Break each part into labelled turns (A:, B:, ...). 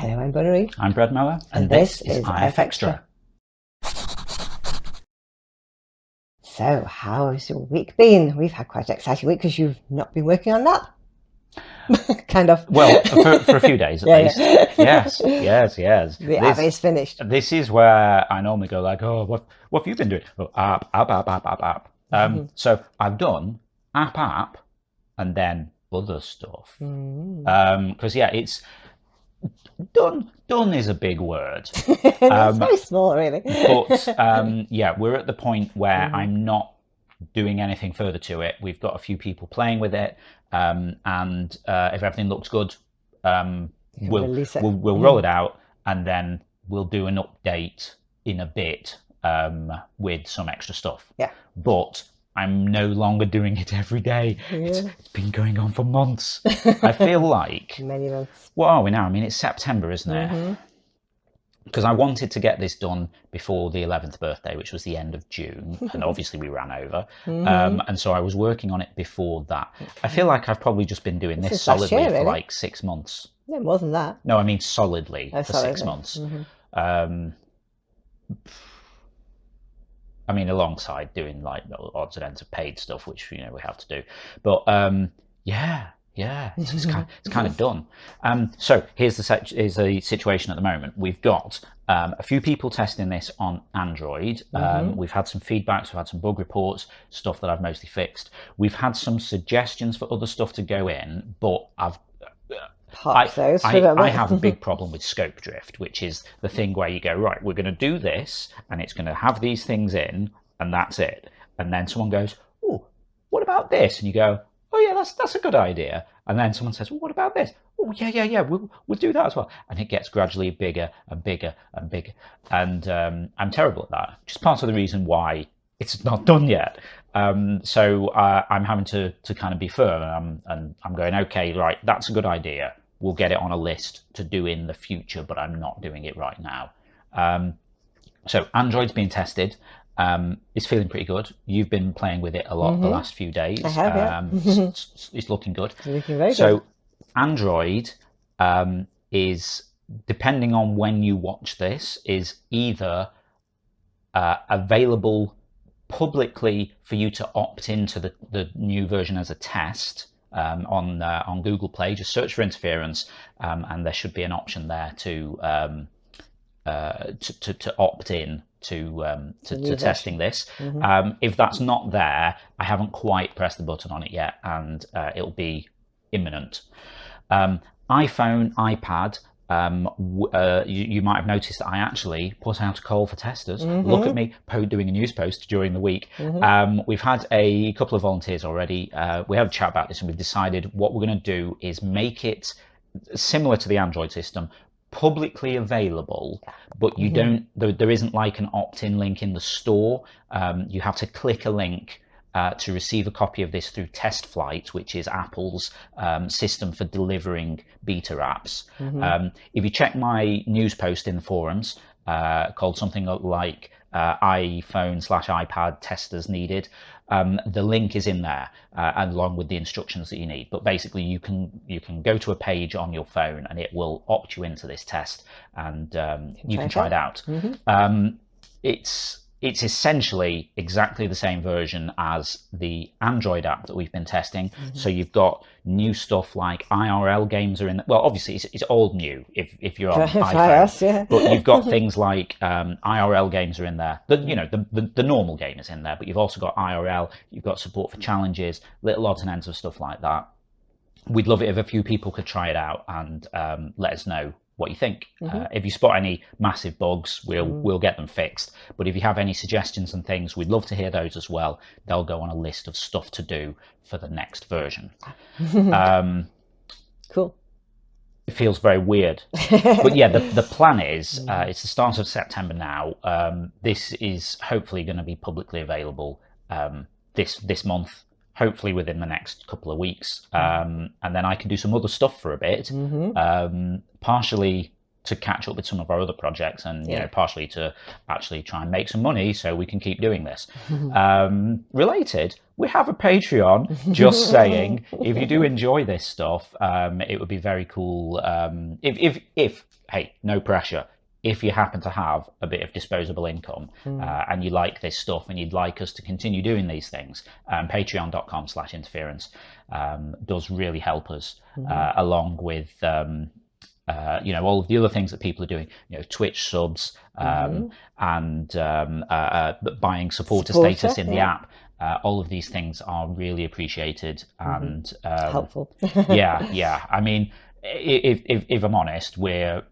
A: Hello, I'm Bonnery.
B: I'm Brad Mower, and this is IFXtra.
A: So, how has your week been? We've had quite an exciting week because you've not been working on that. Kind of.
B: Well, for a few days at least.
A: Yeah.
B: Yes.
A: The app is finished.
B: This is where I normally go like, oh, what have you been doing? Oh, app. So I've done app, and then other stuff. Because it's done is a big word.
A: It's very small, really.
B: But we're at the point where I'm not doing anything further to it. We've got a few people playing with it, and if everything looks good, we'll roll it out, and then we'll do an update in a bit with some extra stuff.
A: Yeah.
B: But I'm no longer doing it every day. Yeah. It's been going on for months. I feel like
A: many months.
B: What are we now? I mean, it's September, isn't it? Because I wanted to get this done before the 11th birthday, which was the end of June, and obviously we ran over. And so I was working on it before that. I feel like I've probably just been doing this solidly for like 6 months.
A: Yeah, more than that.
B: No, I mean solidly for 6 months. I mean, alongside doing like odds and ends of paid stuff, which we have to do. But it's kind of done. So here's the situation at the moment. We've got a few people testing this on Android. We've had some feedbacks, we've had some bug reports, stuff that I've mostly fixed. We've had some suggestions for other stuff to go in, but I have a big problem with scope drift, which is the thing where you go, right, we're going to do this, and it's going to have these things in, and that's it. And then someone goes, oh, what about this? And you go, oh yeah, that's a good idea. And then someone says, well, what about this? Oh yeah, we'll do that as well. And it gets gradually bigger and bigger and bigger. And I'm terrible at that, which is part of the reason why it's not done yet. So I'm having to kind of be firm, and I'm going, okay, right, that's a good idea. We'll get it on a list to do in the future, but I'm not doing it right now. So Android's being tested. It's feeling pretty good. You've been playing with it a lot the last few days.
A: I have, yeah.
B: It's looking good.
A: It's looking very good.
B: So Android is, depending on when you watch this, is either available publicly for you to opt into the new version as a test on Google Play. Just search for interference, and there should be an option there to opt in to testing this. If that's not there, I haven't quite pressed the button on it yet, and it'll be imminent. iPhone, iPad, you might have noticed that I actually put out a call for testers. Look at me doing a news post during the week. We've had a couple of volunteers already. We had a chat about this, and we've decided what we're going to do is make it similar to the Android system, publicly available, but you don't, there isn't like an opt-in link in the store. You have to click a link to receive a copy of this through Test Flight, which is Apple's system for delivering beta apps. If you check my news post in the forums, called something like iPhone/iPad testers needed, the link is in there, along with the instructions that you need. But basically, you can go to a page on your phone, and it will opt you into this test, and you can try it out. It's essentially exactly the same version as the Android app that we've been testing. So you've got new stuff like IRL games are in. Well, obviously it's all new if you're on iPhone, but you've got things like IRL games are in there. The normal game is in there, but you've also got IRL. You've got support for challenges, little odds and ends of stuff like that. We'd love it if a few people could try it out and let us know what you think. If you spot any massive bugs, we'll get them fixed. But if you have any suggestions and things, we'd love to hear those as well. They'll go on a list of stuff to do for the next version.
A: Cool.
B: It feels very weird, but yeah, the plan is it's the start of September now. This is hopefully going to be publicly available this month, hopefully within the next couple of weeks, and then I can do some other stuff for a bit, partially to catch up with some of our other projects, and partially to actually try and make some money so we can keep doing this. Related, we have a Patreon. Just saying, if you do enjoy this stuff, it would be very cool. If hey, no pressure. If you happen to have a bit of disposable income and you like this stuff and you'd like us to continue doing these things, patreon.com/interference does really help us, along with all of the other things that people are doing, Twitch subs and buying supporter status in the app. All of these things are really appreciated and
A: helpful.
B: yeah. I mean, if I'm honest, we're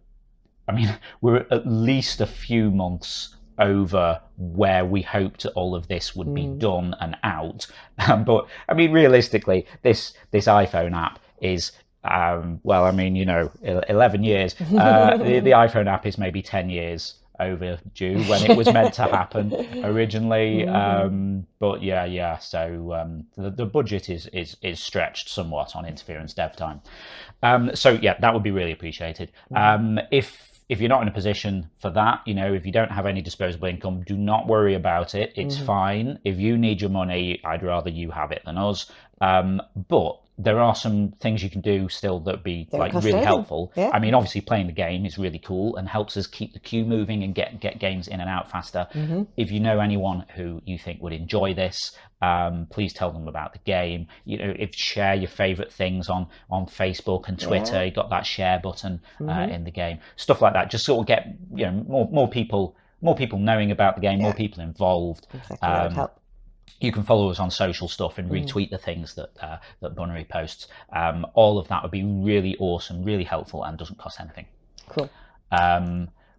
B: at least a few months over where we hoped all of this would be done and out. But I mean, realistically, this iPhone app is 11 years. The iPhone app is maybe 10 years overdue when it was meant to happen originally. But yeah. So the budget is stretched somewhat on Interference dev time. So yeah, that would be really appreciated. If you're not in a position for that, if you don't have any disposable income, do not worry about it. It's fine. If you need your money, I'd rather you have it than us. But there are some things you can do still that would be really helpful. I mean, obviously playing the game is really cool and helps us keep the queue moving and get games in and out faster. If you know anyone who you think would enjoy this, please tell them about the game. Share your favorite things on Facebook and Twitter. You got that share button in the game, stuff like that. Just sort of get more people knowing about the game, more people involved.
A: Exactly, that would help.
B: You can follow us on social stuff and retweet the things that Bunnery posts. All of that would be really awesome, really helpful, and doesn't cost anything.
A: Cool.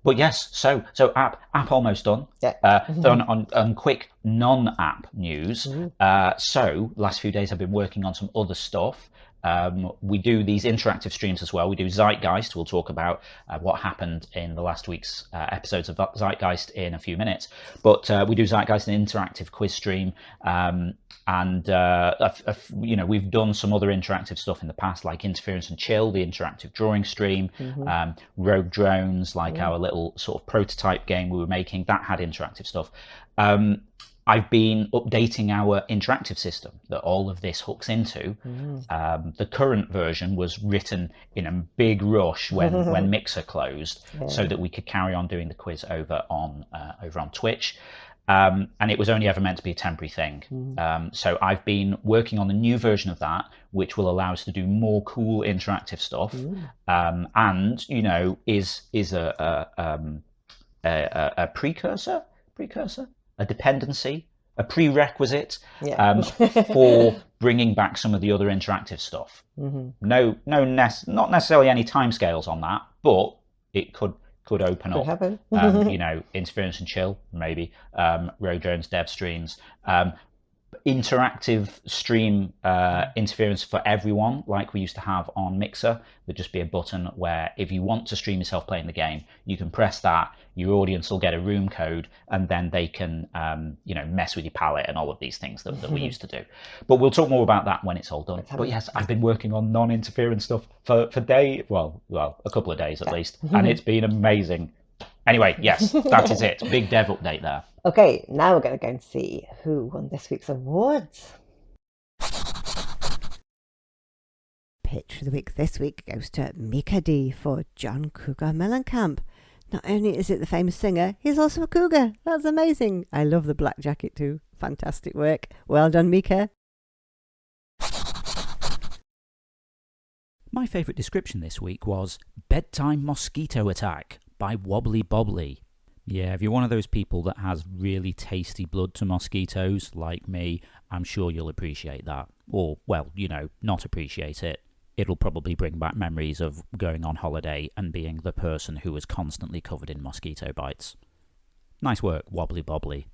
B: But yes, so app almost done.
A: Yeah.
B: So on quick non-app news. So last few days I've been working on some other stuff. We do these interactive streams as well. We do Zeitgeist. We'll talk about what happened in the last week's episodes of Zeitgeist in a few minutes. But we do Zeitgeist, an interactive quiz stream. We've done some other interactive stuff in the past, like Interference and Chill, the interactive drawing stream, Rogue Drones, like our little sort of prototype game we were making, that had interactive stuff. I've been updating our interactive system that all of this hooks into. The current version was written in a big rush when Mixer closed, so that we could carry on doing the quiz over on Twitch. And it was only ever meant to be a temporary thing. So I've been working on the new version of that, which will allow us to do more cool interactive stuff, and is a precursor, a dependency, a prerequisite for bringing back some of the other interactive stuff. Not necessarily any timescales on that, but it could open up.
A: Happen.
B: Interference and Chill, maybe. Rogue Drones dev streams. Interactive stream interference for everyone, like we used to have on Mixer. There'd just be a button where if you want to stream yourself playing the game, you can press that, your audience will get a room code, and then they can mess with your palette and all of these things that we used to do. But we'll talk more about that when it's all done. But yes, I've been working on non-interference stuff for days, well, a couple of days at least, and it's been amazing. Anyway, yes, that is it. Big dev update there.
A: Okay, now we're going to go and see who won this week's awards. Pitch of the week this week goes to Mika D for John Cougar Mellencamp. Not only is it the famous singer, he's also a cougar. That's amazing. I love the black jacket too. Fantastic work. Well done, Mika.
C: My favourite description this week was Bedtime Mosquito Attack by Wobbly Bobbly. Yeah, if you're one of those people that has really tasty blood to mosquitoes, like me, I'm sure you'll appreciate that. Or, well, not appreciate it. It'll probably bring back memories of going on holiday and being the person who was constantly covered in mosquito bites. Nice work, Wobbly Bobbly.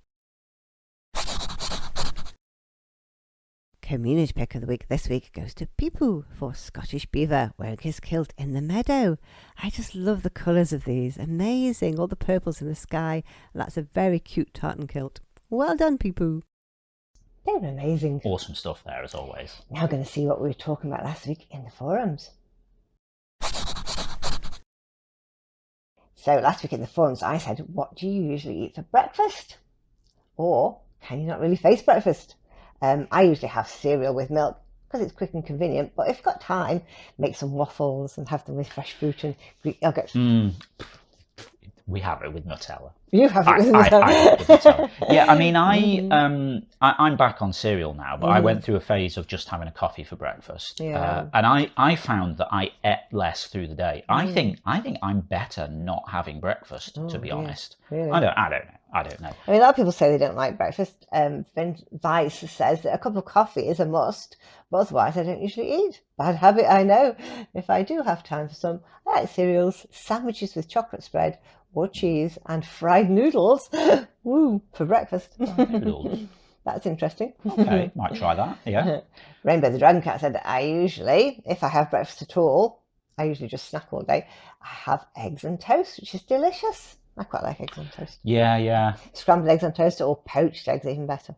A: Community pick of the week this week goes to Peepoo for Scottish Beaver wearing his kilt in the meadow. I just love the colours of these. Amazing. All the purples in the sky. And that's a very cute tartan kilt. Well done, Peepoo. They were amazing.
B: Awesome stuff there, as always.
A: Now we're going to see what we were talking about last week in the forums. So last week in the forums, I said, what do you usually eat for breakfast? Or can you not really face breakfast? I usually have cereal with milk because it's quick and convenient. But if you've got time, make some waffles and have them with fresh fruit and Greek yogurt.
B: We have it with Nutella.
A: You have it with
B: I
A: Nutella.
B: have it with Nutella. Yeah, I mean, I'm back on cereal now, but I went through a phase of just having a coffee for breakfast.
A: Yeah.
B: And I found that I ate less through the day. I think I'm better not having breakfast, to be honest.
A: Really?
B: I don't know.
A: I mean, a lot of people say they don't like breakfast. Vice says that a cup of coffee is a must, but otherwise I don't usually eat. Bad habit, I know. If I do have time for some, I like cereals, sandwiches with chocolate spread, or cheese, and fried noodles. Woo, for breakfast.
B: Fried noodles.
A: That's interesting.
B: Okay, might try that, yeah.
A: Rainbow the Dragon Cat said, I usually, if I have breakfast at all, I usually just snack all day. I have eggs and toast, which is delicious. I quite like eggs on toast.
B: Yeah.
A: Scrambled eggs on toast or poached eggs, even better.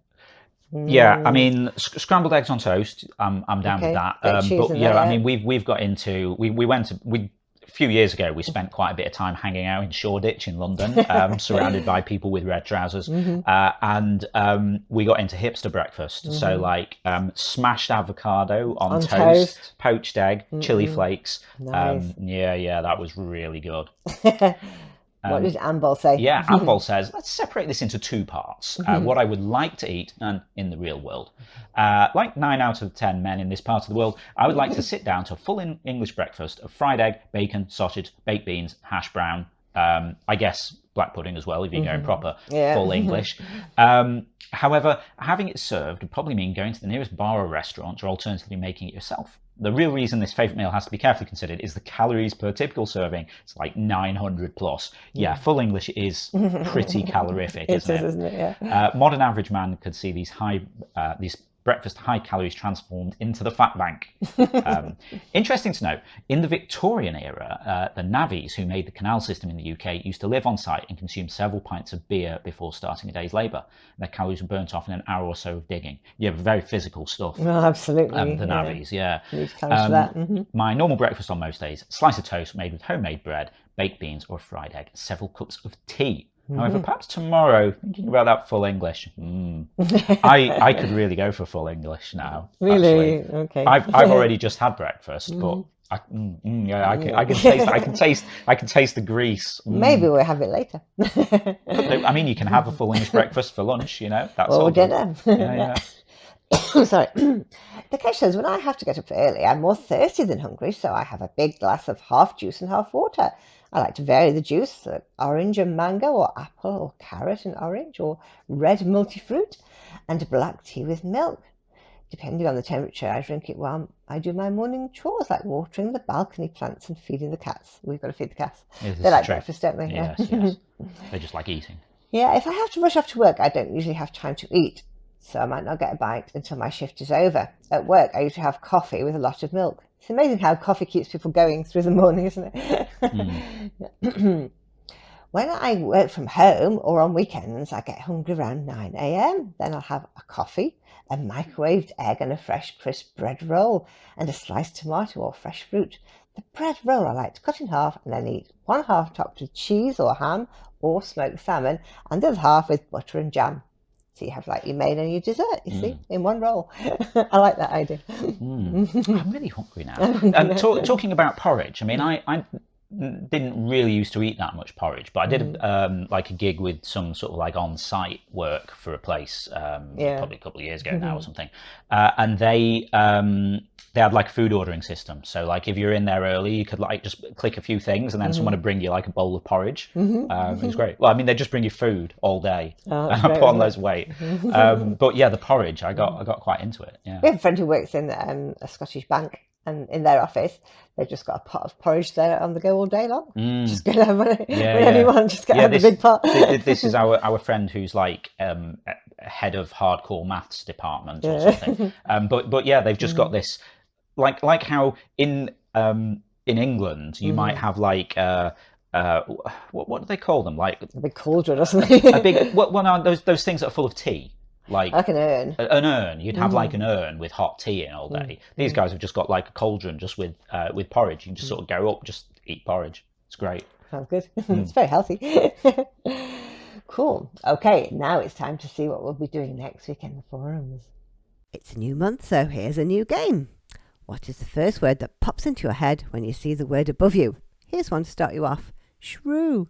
B: Yeah, I mean, scrambled eggs on toast. I'm down with that.
A: Bit of cheese
B: But
A: in
B: yeah,
A: there,
B: I mean, we've got into a few years ago. We spent quite a bit of time hanging out in Shoreditch in London, surrounded by people with red trousers, and we got into hipster breakfast. So like smashed avocado on toast, poached egg, chili flakes.
A: Nice.
B: Yeah, that was really good.
A: What did Ambol say?
B: Yeah, Ambol says, let's separate this into two parts. What I would like to eat and in the real world. Like 9 out of 10 men in this part of the world, I would like to sit down to a full English breakfast of fried egg, bacon, sausage, baked beans, hash brown, I guess black pudding as well if you're going proper full English. However, having it served would probably mean going to the nearest bar or restaurant or alternatively making it yourself. The real reason this favourite meal has to be carefully considered is the calories per typical serving. It's like 900 plus. Yeah, full English is pretty calorific, isn't it?
A: Yeah.
B: Modern average man could see these breakfast high calories transformed into the fat bank. Interesting to note, in the Victorian era, the navvies who made the canal system in the UK used to live on site and consume several pints of beer before starting a day's labour. Their calories were burnt off in an hour or so of digging. Yeah, very physical stuff.
A: Well, absolutely.
B: The navvies, yeah.
A: Need calories for that.
B: My normal breakfast on most days, slice of toast made with homemade bread, baked beans or a fried egg, several cups of tea. However, perhaps tomorrow, thinking about that full English, I could really go for full English now.
A: Really?
B: Actually.
A: Okay.
B: I've already just had breakfast, but I can taste the grease.
A: Maybe we'll have it later.
B: I mean, you can have a full English breakfast for lunch, that's
A: or
B: all
A: dinner.
B: Yeah.
A: Sorry. The catch says, when I have to get up early, I'm more thirsty than hungry, so I have a big glass of half juice and half water. I like to vary the juice, orange and mango, or apple, or carrot and orange, or red multi-fruit, and black tea with milk. Depending on the temperature, I drink it while I do my morning chores, like watering the balcony plants and feeding the cats. We've got to feed the cats. They like breakfast, don't they?
B: Yes. They just like eating.
A: Yeah, if I have to rush off to work, I don't usually have time to eat, so I might not get a bite until my shift is over. At work, I usually have coffee with a lot of milk. It's amazing how coffee keeps people going through the morning, isn't it? When I work from home or on weekends, I get hungry around 9 a.m. Then I'll have a coffee, a microwaved egg and a fresh crisp bread roll, and a sliced tomato or fresh fruit. The bread roll I like to cut in half and then eat one half topped with cheese or ham or smoked salmon, and the other half with butter and jam. So you have like your main and your dessert, you see, in one roll. I like that idea.
B: I'm really hungry now. Talking about porridge, I mean, I didn't really used to eat that much porridge, but I did like a gig with some sort of like on-site work for a place probably a couple of years ago now or something, and they had like a food ordering system. So like if you're in there early, you could like just click a few things and then someone would bring you like a bowl of porridge. It was great. Well, I mean, they just bring you food all day. And I put on loads of weight. But yeah, the porridge, I got quite into it. Yeah.
A: We have a friend who works in a Scottish bank, and in their office, they've just got a pot of porridge there on the go all day long. Just go down whenever you want, just get out the big pot.
B: This is our friend who's like head of hardcore maths department or something. But yeah, they've just got this, like how in England you might have like what do they call them, like
A: a big cauldron or something.
B: A big no, those things that are full of tea. Like
A: an urn.
B: An urn. You'd have like an urn with hot tea in all day. These guys have just got like a cauldron just with porridge. You can just sort of go up, just eat porridge. It's great.
A: Sounds good. It's very healthy. Cool. Okay, now it's time to see what we'll be doing next week in the forums. It's a new month, so here's a new game. What is the first word that pops into your head when you see the word above you? Here's one to start you off. Shrew.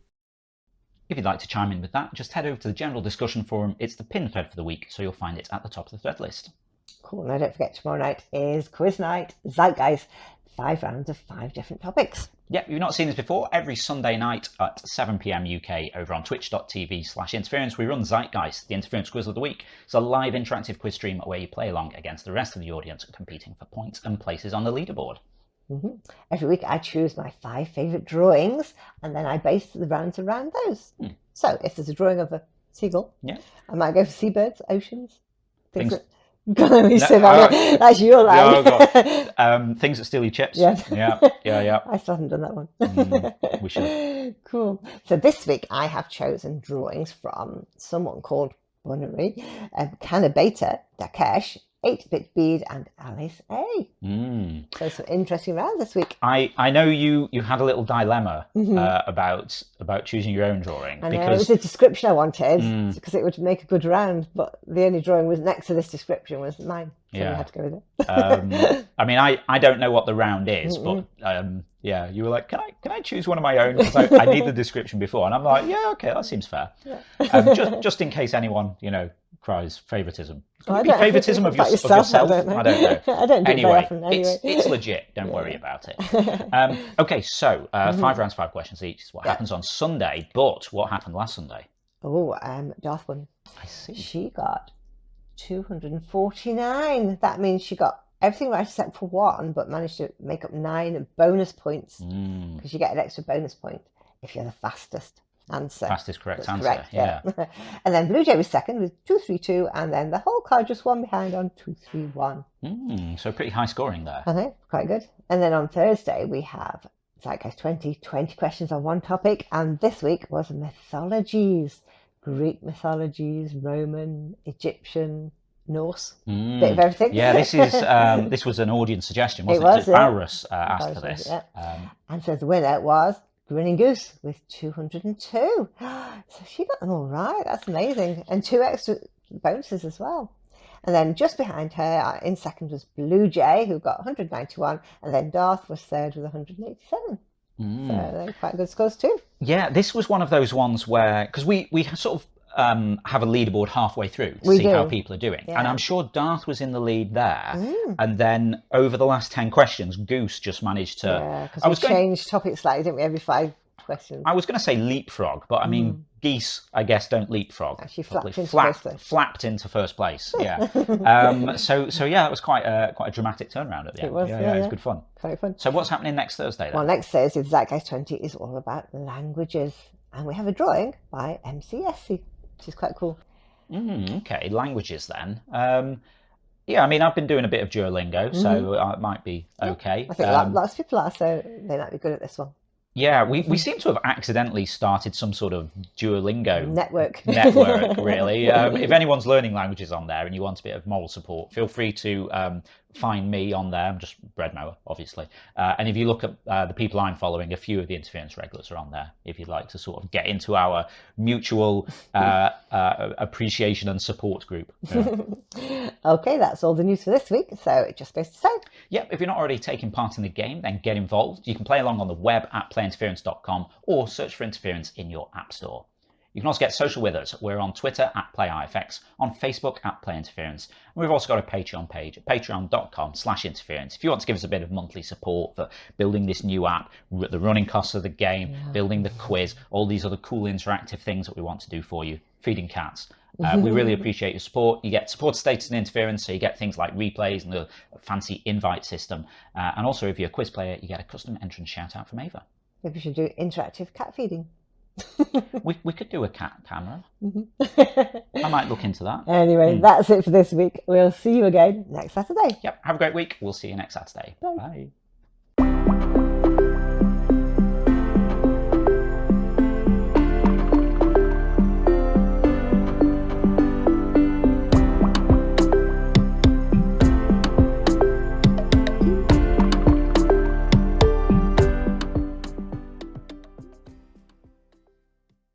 B: If you'd like to chime in with that, just head over to the general discussion forum. It's the pinned thread for the week, so you'll find it at the top of the thread list.
A: Cool. Now don't forget, tomorrow night is quiz night, Zeitgeist. 5 rounds of 5 different topics.
B: Yep, if you've not seen this before, every Sunday night at 7 p.m. UK over on twitch.tv/interference, we run Zeitgeist, the Interference Quiz of the Week. It's a live interactive quiz stream where you play along against the rest of the audience, competing for points and places on the leaderboard.
A: Every week I choose my 5 favourite drawings and then I base the rounds around those. So if there's a drawing of a seagull, I might go for seabirds, oceans, things that... That's your line.
B: Things that steal your chips.
A: Yeah.
B: I
A: still haven't done that one.
B: We should.
A: Cool. So this week I have chosen drawings from someone called Bunnery, Canabeta, Dakesh, 8-Bit Bead and Alice A. So some interesting rounds this week.
B: I know you had a little dilemma about choosing your own drawing.
A: I know, it was a description I wanted because it would make a good round, but the only drawing was next to this description was mine. So we had to go with it.
B: I mean, I don't know what the round is, but you were like, can I choose one of my own? Because I need the description before, and I'm like, yeah, okay, that seems fair. Just in case anyone cries favoritism. Could it be favoritism of yourself? I don't know. I don't know.
A: I don't do it very often anyway.
B: It's legit. Don't worry about it. Okay, so 5 rounds, 5 questions each is what happens on Sunday. But what happened last Sunday?
A: Oh, Darth won.
B: I see.
A: She got 249. That means she got everything right except for 1, but managed to make up 9 bonus points because you get an extra bonus point if you're the fastest answer.
B: Fastest correct answer.
A: Correct,
B: yeah.
A: And then Blue Jay was second with 232, and then the whole card just one behind on 231.
B: So pretty high scoring there.
A: I know, quite good. And then on Thursday we have Zeitgeist 20 questions on one topic, and this week was mythologies. Greek mythologies, Roman, Egyptian, Norse, bit of everything.
B: Yeah, this was an audience suggestion, wasn't it? Barus asked for this.
A: And so the winner was Grinning Goose with 202. So she got them all right. That's amazing. And 2 extra bonuses as well. And then just behind her in second was Blue Jay, who got 191. And then Darth was third with 187. So they're quite good scores too.
B: Yeah, this was one of those ones where, because we sort of have a leaderboard halfway through to see how people are doing. And I'm sure Darth was in the lead there. And then over the last 10 questions, Goose just managed to...
A: Yeah, because we changed topics slightly, didn't we, every 5 questions.
B: I was going to say leapfrog, but I mean, geese, I guess, don't leapfrog.
A: Actually flapped into first place.
B: Flapped into first place, yeah. So yeah, that was quite a dramatic turnaround at the end.
A: It was,
B: yeah, it was good fun.
A: Quite fun.
B: So what's happening next Thursday then?
A: Well, next Thursday, the Zeitgeist 20 is all about languages. And we have a drawing by MCSC, which is quite cool.
B: Okay, languages then. Yeah, I mean, I've been doing a bit of Duolingo, so it might be okay.
A: I think lots of people are, so they might be good at this one.
B: Yeah, we seem to have accidentally started some sort of Duolingo
A: network,
B: really. If anyone's learning languages on there and you want a bit of moral support, feel free to find me on there. I'm just Breadmower, obviously. And if you look at the people I'm following, a few of the Interference regulars are on there, if you'd like to sort of get into our mutual appreciation and support group. Yeah.
A: Okay, that's all the news for this week, so it just goes to say.
B: Yep, if you're not already taking part in the game, then get involved. You can play along on the web at playinterference.com or search for Interference in your app store. You can also get social with us. We're on Twitter at PlayIFX, on Facebook at PlayInterference, and we've also got a Patreon page at patreon.com/interference. If you want to give us a bit of monthly support for building this new app, the running costs of the game, building the quiz, all these other cool interactive things that we want to do for you, feeding cats. We really appreciate your support. You get support status in Interference, so you get things like replays and the fancy invite system. And also, if you're a quiz player, you get a custom entrance shout out from Ava.
A: Maybe we should do interactive cat feeding.
B: we could do a cat camera. I might look into that.
A: Anyway, that's it for this week. We'll see you again next Saturday.
B: Yep, have a great week. We'll see you next Saturday.
A: Bye.
B: Bye.